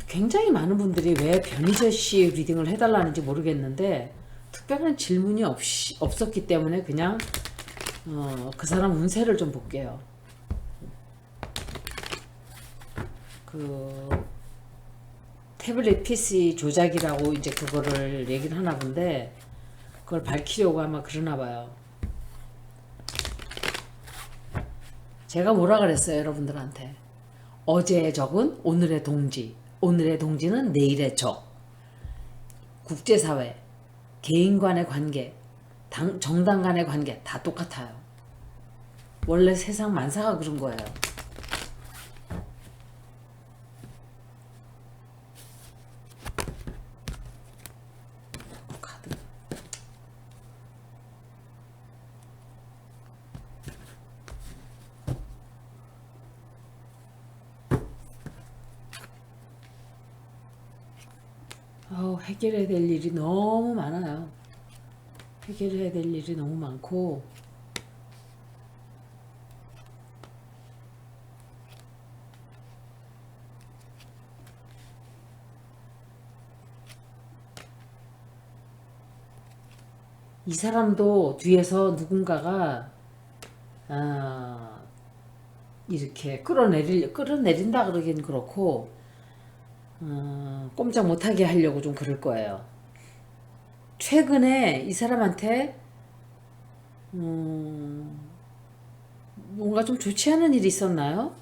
굉장히 많은 분들이 왜 변희재 씨 리딩을 해달라는지 모르겠는데 특별한 질문이 없었기 때문에 그냥 그 사람 운세를 좀 볼게요. 그 태블릿 PC 조작이라고 이제 그거를 얘기를 하나 본데 그걸 밝히려고 아마 그러나 봐요. 제가 뭐라 그랬어요, 여러분들한테? 어제의 적은 오늘의 동지, 오늘의 동지는 내일의 적. 국제사회, 개인 간의 관계, 정당 간의 관계 다 똑같아요. 원래 세상 만사가 그런 거예요. 카드. 해결해야 될 일이 너무 많아요. 해결해야 될 일이 너무 많고 이 사람도 뒤에서 누군가가 이렇게 끌어내린다 그러긴 그렇고 꼼짝 못하게 하려고 좀 그럴 거예요. 최근에 이 사람한테 뭔가 좀 좋지 않은 일이 있었나요?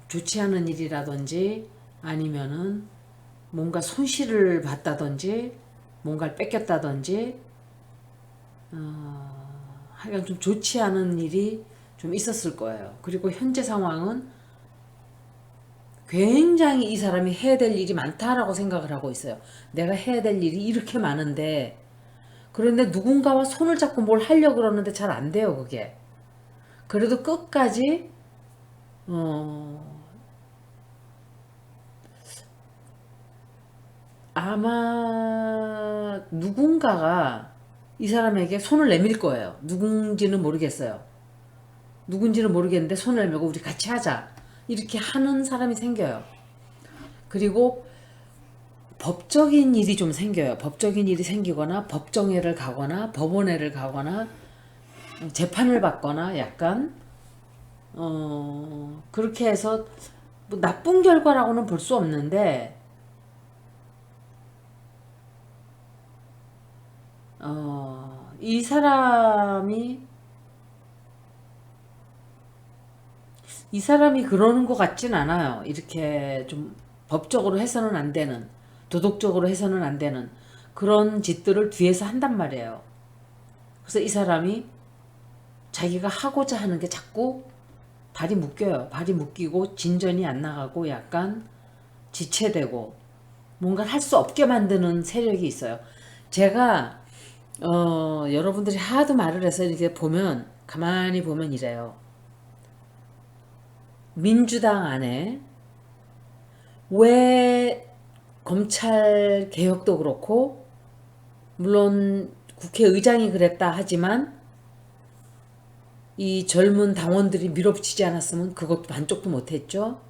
좋지 않은 일이라든지 아니면은 뭔가 손실을 봤다든지 뭔가를 뺏겼다든지 하여간 좀 좋지 않은 일이 좀 있었을 거예요. 그리고 현재 상황은 굉장히 이 사람이 해야 될 일이 많다라고 생각을 하고 있어요. 내가 해야 될 일이 이렇게 많은데 그런데 누군가와 손을 잡고 뭘 하려고 그러는데 잘 안 돼요, 그게. 그래도 끝까지 아마 누군가가 이 사람에게 손을 내밀 거예요. 누군지는 모르겠어요. 누군지는 모르겠는데 손을 내밀고 우리 같이 하자. 이렇게 하는 사람이 생겨요. 그리고 법적인 일이 좀 생겨요. 법적인 일이 생기거나 법정회를 가거나 법원회를 가거나 재판을 받거나 약간 그렇게 해서 뭐 나쁜 결과라고는 볼 수 없는데 이 사람이 그러는 것 같진 않아요. 이렇게 좀 법적으로 해서는 안 되는, 도덕적으로 해서는 안 되는 그런 짓들을 뒤에서 한단 말이에요. 그래서 이 사람이 자기가 하고자 하는 게 자꾸 발이 묶여요. 발이 묶이고 진전이 안 나가고 약간 지체되고 뭔가를 할 수 없게 만드는 세력이 있어요. 제가 여러분들이 하도 말을 해서 이렇게 보면 가만히 보면 이래요. 민주당 안에 왜 검찰 개혁도 그렇고 물론 국회의장이 그랬다 하지만 이 젊은 당원들이 밀어붙이지 않았으면 그것도 반쪽도 못했죠.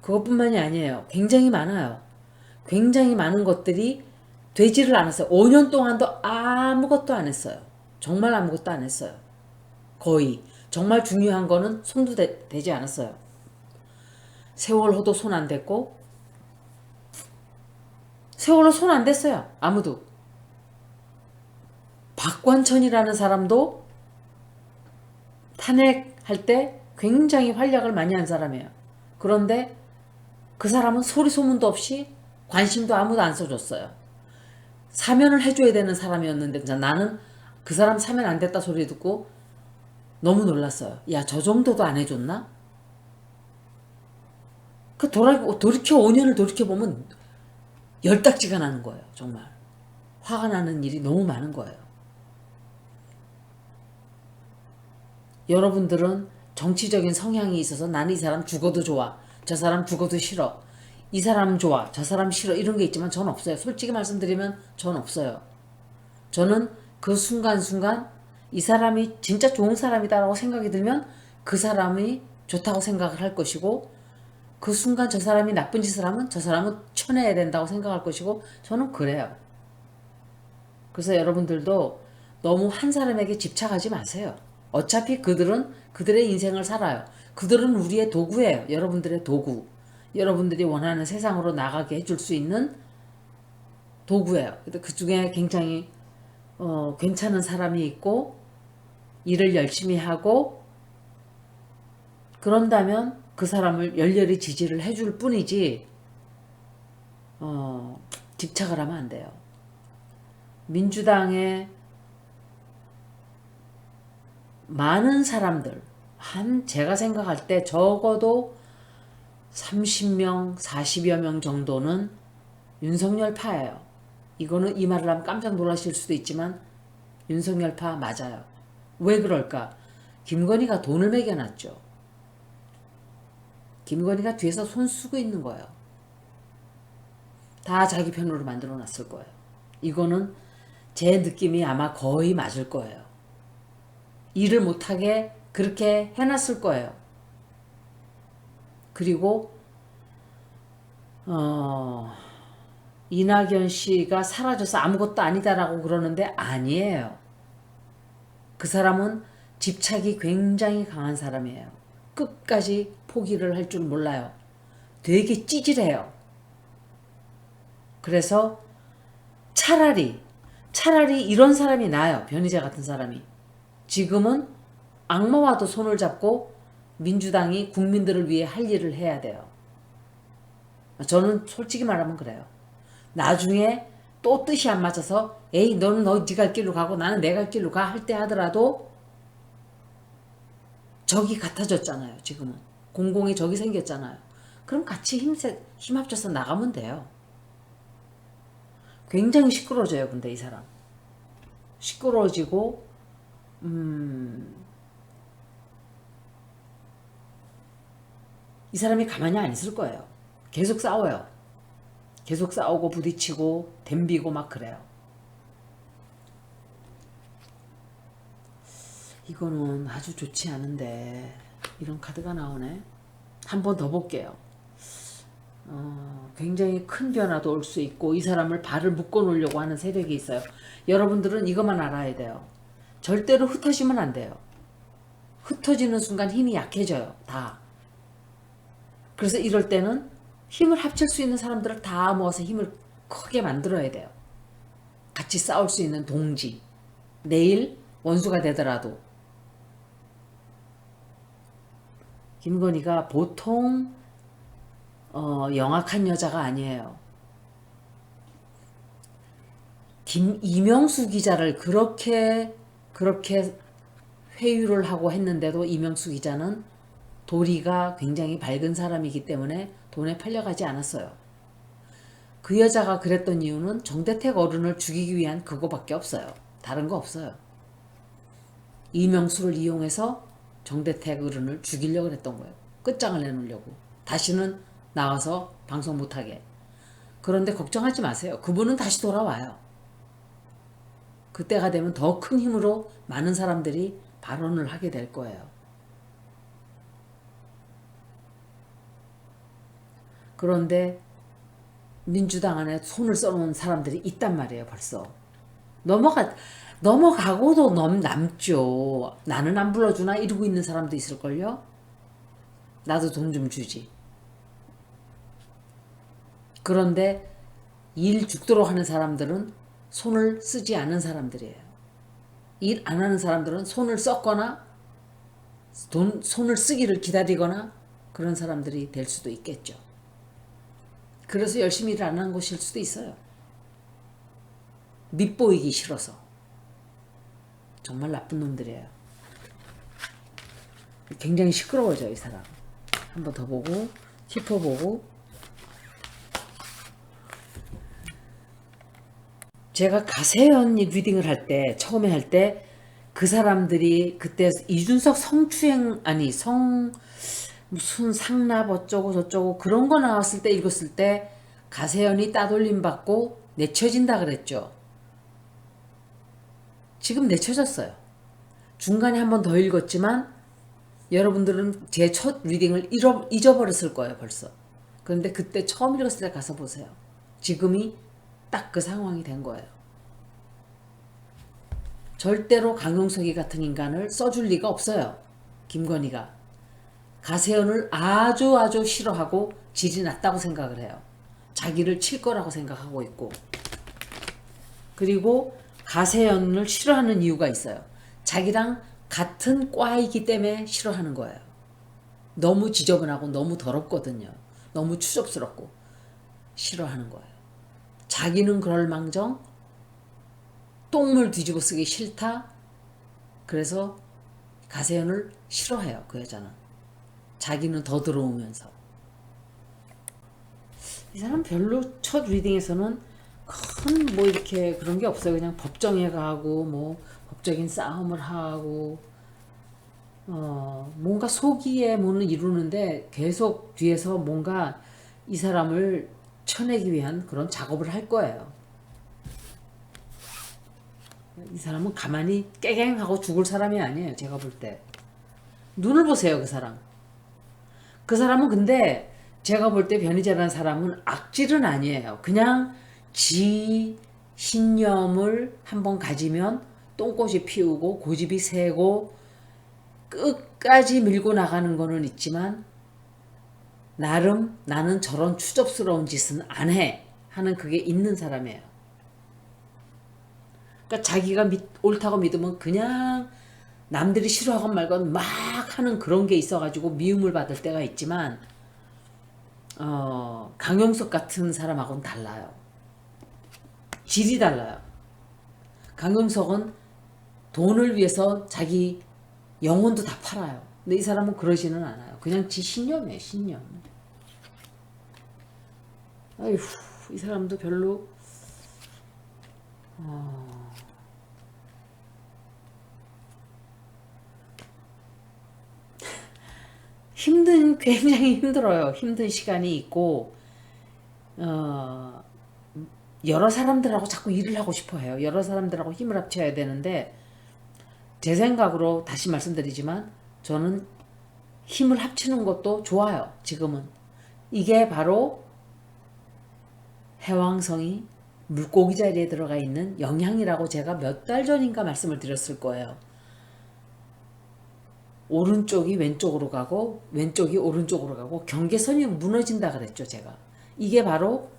그것뿐만이 아니에요. 굉장히 많아요. 굉장히 많은 것들이 되지를 않았어요. 5년 동안도 아무것도 안 했어요. 정말 아무것도 안 했어요. 거의. 정말 중요한 거는 손도 대지 않았어요. 세월호도 손 안 댔고 세월호 손 안 댔어요. 아무도. 박관천이라는 사람도 탄핵할 때 굉장히 활약을 많이 한 사람이에요. 그런데 그 사람은 소리 소문도 없이 관심도 아무도 안 써줬어요. 사면을 해줘야 되는 사람이었는데 나는 그 사람 사면 안 됐다 소리 듣고 너무 놀랐어요. 야, 저 정도도 안 해줬나? 돌이켜 5년을 돌이켜보면 열딱지가 나는 거예요. 정말. 화가 나는 일이 너무 많은 거예요. 여러분들은 정치적인 성향이 있어서 나는 이 사람 죽어도 좋아. 저 사람 죽어도 싫어. 이 사람 좋아. 저 사람 싫어. 이런 게 있지만 전 없어요. 솔직히 말씀드리면 전 없어요. 저는 그 순간순간 이 사람이 진짜 좋은 사람이다라고 생각이 들면 그 사람이 좋다고 생각을 할 것이고 그 순간 저 사람이 나쁜 짓을 하면 저 사람은 쳐내야 된다고 생각할 것이고 저는 그래요. 그래서 여러분들도 너무 한 사람에게 집착하지 마세요. 어차피 그들은 그들의 인생을 살아요. 그들은 우리의 도구예요. 여러분들의 도구. 여러분들이 원하는 세상으로 나가게 해줄 수 있는 도구예요. 그 중에 굉장히 괜찮은 사람이 있고 일을 열심히 하고 그런다면 그 사람을 열렬히 지지를 해줄 뿐이지 집착을 하면 안 돼요. 민주당의 많은 사람들 제가 생각할 때 적어도 30명, 40여 명 정도는 윤석열파예요. 이거는 이 말을 하면 깜짝 놀라실 수도 있지만 윤석열파 맞아요. 왜 그럴까? 김건희가 돈을 매겨놨죠. 김건희가 뒤에서 손 쓰고 있는 거예요. 다 자기 편으로 만들어 놨을 거예요. 이거는 제 느낌이 아마 거의 맞을 거예요. 일을 못하게 그렇게 해놨을 거예요. 그리고 이낙연 씨가 사라져서 아무것도 아니다라고 그러는데 아니에요. 그 사람은 집착이 굉장히 강한 사람이에요. 끝까지 포기를 할 줄 몰라요. 되게 찌질해요. 그래서 차라리 이런 사람이 나아요. 변희재 같은 사람이. 지금은 악마와도 손을 잡고 민주당이 국민들을 위해 할 일을 해야 돼요. 저는 솔직히 말하면 그래요. 나중에 또 뜻이 안 맞아서 에이 너는 네 갈 길로 가고 나는 내 갈 길로 가 할 때 하더라도 적이 같아졌잖아요. 지금은 공공의 적이 생겼잖아요. 그럼 같이 힘 합쳐서 나가면 돼요. 굉장히 시끄러워져요. 근데 이 사람 시끄러워지고 이 사람이 가만히 안 있을 거예요. 계속 싸워요. 계속 싸우고 부딪히고 덤비고 막 그래요. 이거는 아주 좋지 않은데 이런 카드가 나오네. 한 번 더 볼게요. 굉장히 큰 변화도 올 수 있고 이 사람을 발을 묶어 놓으려고 하는 세력이 있어요. 여러분들은 이것만 알아야 돼요. 절대로 흩어지면 안 돼요. 흩어지는 순간 힘이 약해져요. 다. 그래서 이럴 때는 힘을 합칠 수 있는 사람들을 다 모아서 힘을 크게 만들어야 돼요. 같이 싸울 수 있는 동지. 내일 원수가 되더라도. 김건희가 보통 영악한 여자가 아니에요. 이명수 기자를 그렇게 회유를 하고 했는데도 이명수 기자는 도리가 굉장히 밝은 사람이기 때문에 돈에 팔려가지 않았어요. 그 여자가 그랬던 이유는 정대택 어른을 죽이기 위한 그거밖에 없어요. 다른 거 없어요. 이명수를 이용해서 정대택 어른을 죽이려고 했던 거예요. 끝장을 내놓으려고. 다시는 나와서 방송 못하게. 그런데 걱정하지 마세요. 그분은 다시 돌아와요. 그때가 되면 더 큰 힘으로 많은 사람들이 발언을 하게 될 거예요. 그런데 민주당 안에 손을 써놓은 사람들이 있단 말이에요. 벌써. 넘어가고도 남죠. 나는 안 불러주나 이러고 있는 사람도 있을걸요. 나도 돈 좀 주지. 그런데 일 죽도록 하는 사람들은 손을 쓰지 않는 사람들이에요. 일 안 하는 사람들은 손을 썼거나 손을 쓰기를 기다리거나 그런 사람들이 될 수도 있겠죠. 그래서 열심히 일 안 하는 것일 수도 있어요. 밉보이기 싫어서. 정말 나쁜 놈들이에요. 굉장히 시끄러워져 이 사람. 한 번 더 보고 짚어보고. 제가 가세현 리딩을 할 때 처음에 할 때 그 사람들이 그때 이준석 성추행 무슨 상납 어쩌고 저쩌고 그런 거 나왔을 때 읽었을 때 가세현이 따돌림 받고 내쳐진다 그랬죠. 지금 내쳐졌어요. 중간에 한 번 더 읽었지만 여러분들은 제 첫 리딩을 잊어버렸을 거예요 벌써. 그런데 그때 처음 읽었을 때 가서 보세요. 지금이 딱 그 상황이 된 거예요. 절대로 강용석이 같은 인간을 써줄 리가 없어요. 김건희가. 가세연을 아주 아주 싫어하고 질이 낮다고 생각을 해요. 자기를 칠 거라고 생각하고 있고. 그리고 가세연을 싫어하는 이유가 있어요. 자기랑 같은 과이기 때문에 싫어하는 거예요. 너무 지저분하고 너무 더럽거든요. 너무 추접스럽고 싫어하는 거예요. 자기는 그럴 망정 똥물 뒤집어 쓰기 싫다. 그래서 가세연을 싫어해요. 그 여자는. 자기는 더 들어오면서. 이 사람 별로 첫 리딩에서는 큰 뭐 이렇게 그런 게 없어요. 그냥 법정에 가고 뭐 법적인 싸움을 하고 뭔가 소기에 뭐는 이루는데 계속 뒤에서 뭔가 이 사람을 쳐내기 위한 그런 작업을 할 거예요. 이 사람은 가만히 깨갱하고 죽을 사람이 아니에요. 제가 볼 때. 눈을 보세요. 그 사람. 그 사람은 근데 제가 볼 때 변희재라는 사람은 악질은 아니에요. 그냥 지 신념을 한번 가지면 똥꼬시 피우고 고집이 세고 끝까지 밀고 나가는 거는 있지만 나름 나는 저런 추접스러운 짓은 안 해 하는 그게 있는 사람이에요. 그러니까 자기가 옳다고 믿으면 그냥 남들이 싫어하건 말건 막 하는 그런 게 있어가지고 미움을 받을 때가 있지만 강용석 같은 사람하고는 달라요. 질이 달라요. 강용석은 돈을 위해서 자기 영혼도 다 팔아요. 근데 이 사람은 그러지는 않아요. 그냥 지 신념이에요. 신념. 아휴, 이 사람도 별로 굉장히 힘들어요. 힘든 시간이 있고 여러 사람들하고 자꾸 일을 하고 싶어 해요. 여러 사람들하고 힘을 합쳐야 되는데 제 생각으로 다시 말씀드리지만 저는 힘을 합치는 것도 좋아요. 지금은. 이게 바로 해왕성이 물고기 자리에 들어가 있는 영향이라고 제가 몇 달 전인가 말씀을 드렸을 거예요. 오른쪽이 왼쪽으로 가고 왼쪽이 오른쪽으로 가고 경계선이 무너진다 그랬죠. 제가. 이게 바로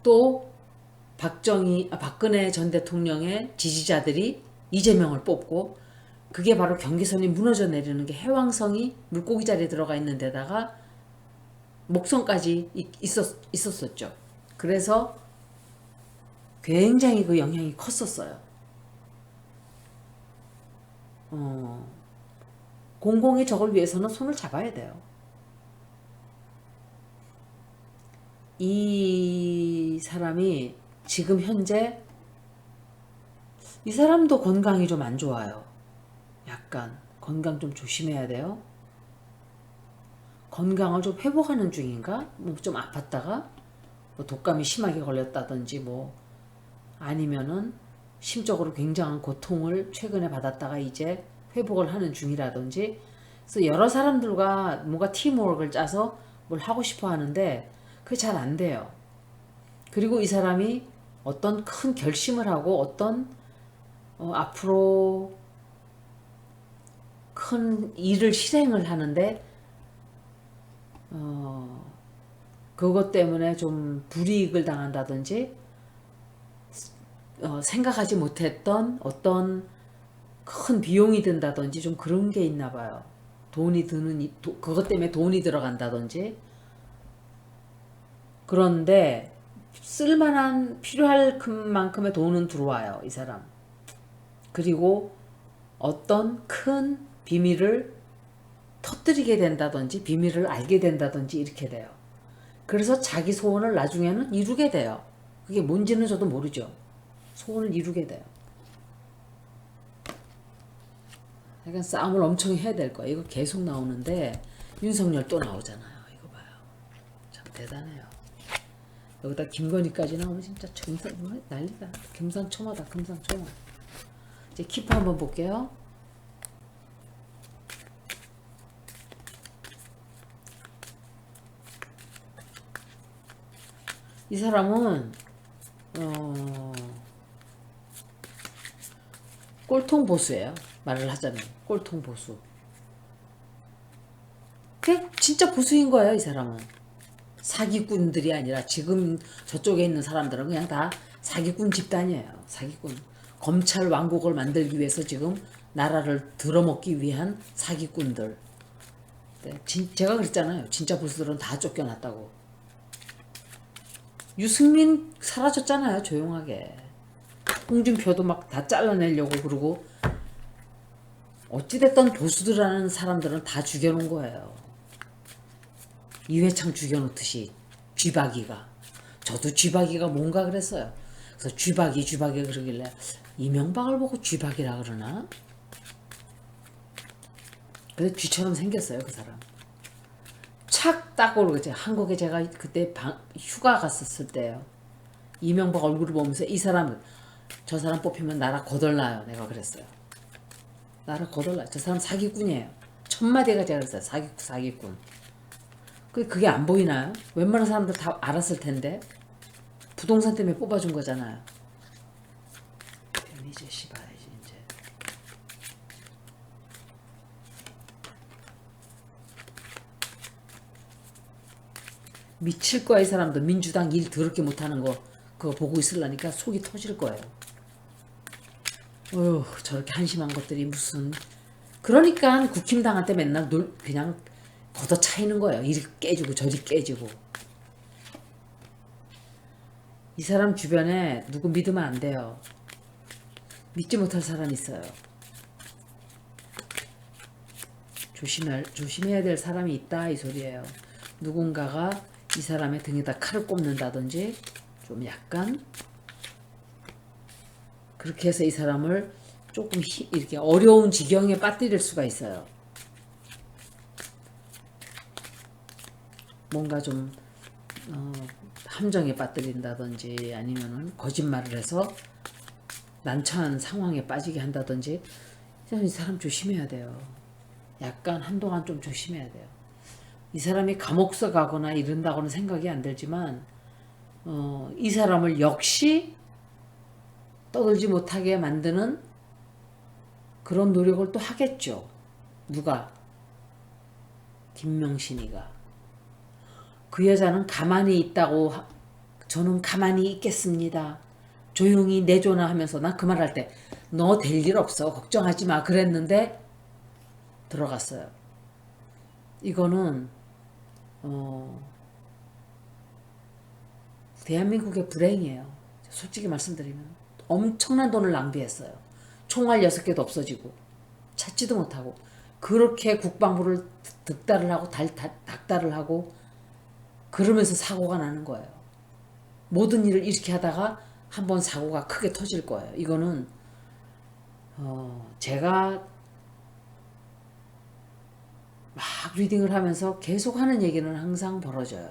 또 박근혜 전 대통령의 지지자들이 이재명을 뽑고 그게 바로 경계선이 무너져 내리는 게 해왕성이 물고기 자리에 들어가 있는 데다가 목성까지 있었었죠. 그래서 굉장히 그 영향이 컸었어요. 공공의 적을 위해서는 손을 잡아야 돼요. 이 사람이 지금 현재 이 사람도 건강이 좀 안 좋아요. 약간 건강 좀 조심해야 돼요. 건강을 좀 회복하는 중인가? 뭐 좀 아팠다가 뭐 독감이 심하게 걸렸다든지 뭐 아니면은 심적으로 굉장한 고통을 최근에 받았다가 이제 회복을 하는 중이라든지 그래서 여러 사람들과 뭔가 팀워크를 짜서 뭘 하고 싶어 하는데 그게 잘 안 돼요. 그리고 이 사람이 어떤 큰 결심을 하고 어떤 앞으로 큰 일을 실행을 하는데 그것 때문에 좀 불이익을 당한다든지 생각하지 못했던 어떤 큰 비용이 든다든지 좀 그런 게 있나 봐요. 돈이 드는 그것 때문에 돈이 들어간다든지 그런데 쓸만한 필요할 만큼의 돈은 들어와요. 이 사람. 그리고 어떤 큰 비밀을 터뜨리게 된다든지 비밀을 알게 된다든지 이렇게 돼요. 그래서 자기 소원을 나중에는 이루게 돼요. 그게 뭔지는 저도 모르죠. 소원을 이루게 돼요. 그러니까 싸움을 엄청 해야 될 거예요. 이거 계속 나오는데 윤석열 또 나오잖아요. 이거 봐요. 참 대단해요. 여기다 김건희까지 나오면 진짜 난리다. 금상첨화다. 금상첨화. 이제 키프 한번 볼게요. 이 사람은 어, 꼴통 보수예요. 말을 하자면 꼴통 보수. 그게 진짜 보수인 거예요. 이 사람은 사기꾼들이 아니라 지금 저쪽에 있는 사람들은 그냥 다 사기꾼 집단이에요. 사기꾼. 검찰 왕국을 만들기 위해서 지금 나라를 들어먹기 위한 사기꾼들. 네, 제가 그랬잖아요. 진짜 보수들은 다 쫓겨났다고. 유승민 사라졌잖아요. 조용하게. 홍준표도 막 다 잘라내려고 그러고 어찌됐든 보수들이라는 사람들은 다 죽여놓은 거예요. 이회창 죽여놓듯이 쥐박이가. 저도 쥐박이가 뭔가 그랬어요. 그래서 쥐박이 그러길래 이명박을 보고 쥐박이라 그러나? 근데 쥐처럼 생겼어요. 그 사람. 착 딱 오르고 한국에 제가 그때 휴가 갔었을 때요. 이명박 얼굴을 보면서 이 사람 저 사람 뽑히면 나라 거덜나요. 내가 그랬어요. 나라 거덜나. 저 사람 사기꾼이에요. 첫 마디가 제가 그랬어요. 사기꾼. 그게 안 보이나요? 웬만한 사람들 다 알았을 텐데. 부동산 때문에 뽑아준 거잖아요. 이제 씹어야지 이제. 미칠 거야 이 사람도. 민주당 일 더럽게 못하는 거 그거 보고 있으려니까 속이 터질 거예요. 어휴 저렇게 한심한 것들이 무슨. 그러니까 국힘당한테 맨날 그냥 걷어차이는 거예요. 이리 깨지고 저리 깨지고. 이 사람 주변에 누구 믿으면 안 돼요. 믿지 못할 사람 있어요. 조심해야 될 사람이 있다 이 소리예요. 누군가가 이 사람의 등에다 칼을 꼽는다든지 좀 약간 그렇게 해서 이 사람을 조금 이렇게 어려운 지경에 빠뜨릴 수가 있어요. 뭔가 좀 함정에 빠뜨린다든지 아니면은 거짓말을 해서 난처한 상황에 빠지게 한다든지. 이 사람 조심해야 돼요. 약간 한동안 좀 조심해야 돼요. 이 사람이 감옥서 가거나 이런다고는 생각이 안 들지만 이 사람을 역시 떠들지 못하게 만드는 그런 노력을 또 하겠죠. 누가? 김명신이가. 그 여자는 가만히 있다고 저는 가만히 있겠습니다. 조용히 내줘나 하면서 난 그 말 할 때 너 될 일 없어 걱정하지 마 그랬는데 들어갔어요. 이거는 대한민국의 불행이에요. 솔직히 말씀드리면 엄청난 돈을 낭비했어요. 총알 6개도 없어지고 찾지도 못하고 그렇게 국방부를 득달을 하고 닥달을 하고 그러면서 사고가 나는 거예요. 모든 일을 이렇게 하다가 한번 사고가 크게 터질 거예요. 이거는 제가 막 리딩을 하면서 계속 하는 얘기는 항상 벌어져요.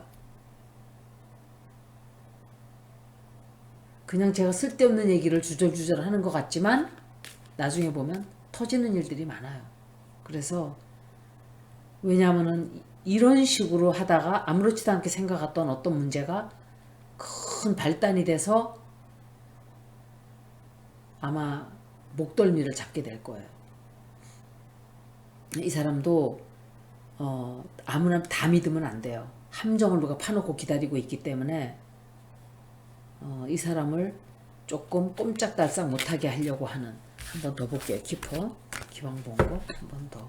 그냥 제가 쓸데없는 얘기를 주절주절 하는 것 같지만 나중에 보면 터지는 일들이 많아요. 그래서 왜냐하면은 이런 식으로 하다가 아무렇지도 않게 생각했던 어떤 문제가 큰 발단이 돼서 아마 목덜미를 잡게 될 거예요. 이 사람도 아무나 다 믿으면 안 돼요. 함정을 누가 파놓고 기다리고 있기 때문에 이 사람을 조금 꼼짝달싹 못하게 하려고 하는. 한 번 더 볼게요. 키퍼 기왕 본 거 한 번 더.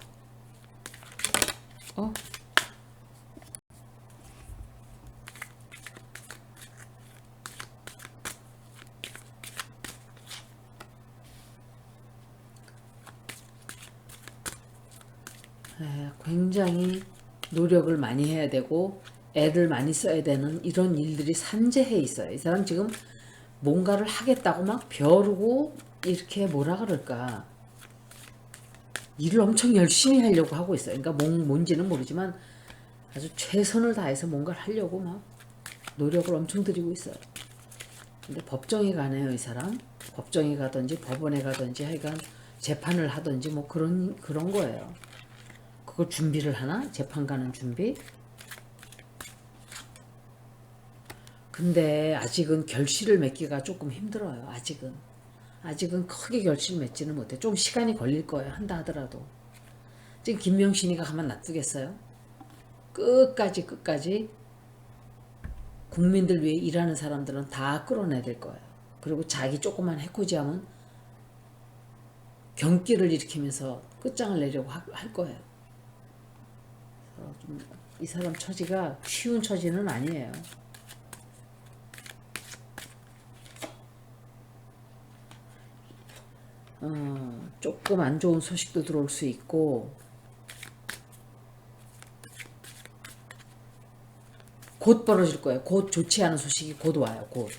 굉장히 노력을 많이 해야 되고 애를 많이 써야 되는 이런 일들이 산재해 있어요. 이 사람 지금 뭔가를 하겠다고 막 벼르고 이렇게 뭐라 그럴까 일을 엄청 열심히 하려고 하고 있어요. 그러니까 뭔지는 모르지만 아주 최선을 다해서 뭔가를 하려고 막 노력을 엄청 들이고 있어요. 근데 법정에 가네요, 이 사람. 법정에 가든지 법원에 가든지 하여간 재판을 하든지 뭐 그런 거예요. 그걸 준비를 하나? 재판 가는 준비? 근데 아직은 결실을 맺기가 조금 힘들어요. 아직은 크게 결실 맺지는 못해. 좀 시간이 걸릴 거예요. 한다 하더라도. 지금 김명신이가 가만 놔두겠어요? 끝까지 국민들 위해 일하는 사람들은 다 끌어내야 될 거예요. 그리고 자기 조그만 해코지하면 경기를 일으키면서 끝장을 내려고 할 거예요. 이 사람 처지가 쉬운 처지는 아니에요. 조금 안 좋은 소식도 들어올 수 있고 곧 벌어질 거예요. 곧 좋지 않은 소식이 곧 와요. 곧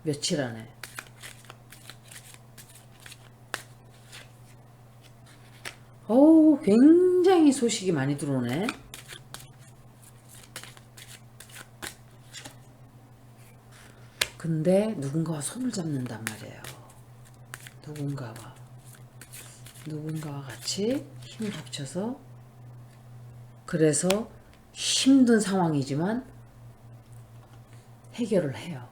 며칠 안에. 어우, 굉장히 소식이 많이 들어오네. 근데 누군가와 손을 잡는단 말이에요. 누군가와 같이 힘을 합쳐서, 그래서 힘든 상황이지만 해결을 해요.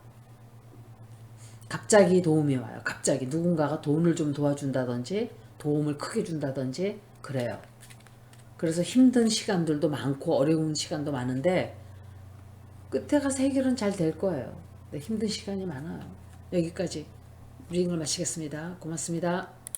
갑자기 도움이 와요. 갑자기 누군가가 돈을 좀 도와준다든지 도움을 크게 준다든지 그래요. 그래서 힘든 시간들도 많고 어려운 시간도 많은데 끝에 가서 해결은 잘 될 거예요. 근데 힘든 시간이 많아요. 여기까지 브리핑을 마치겠습니다. 고맙습니다.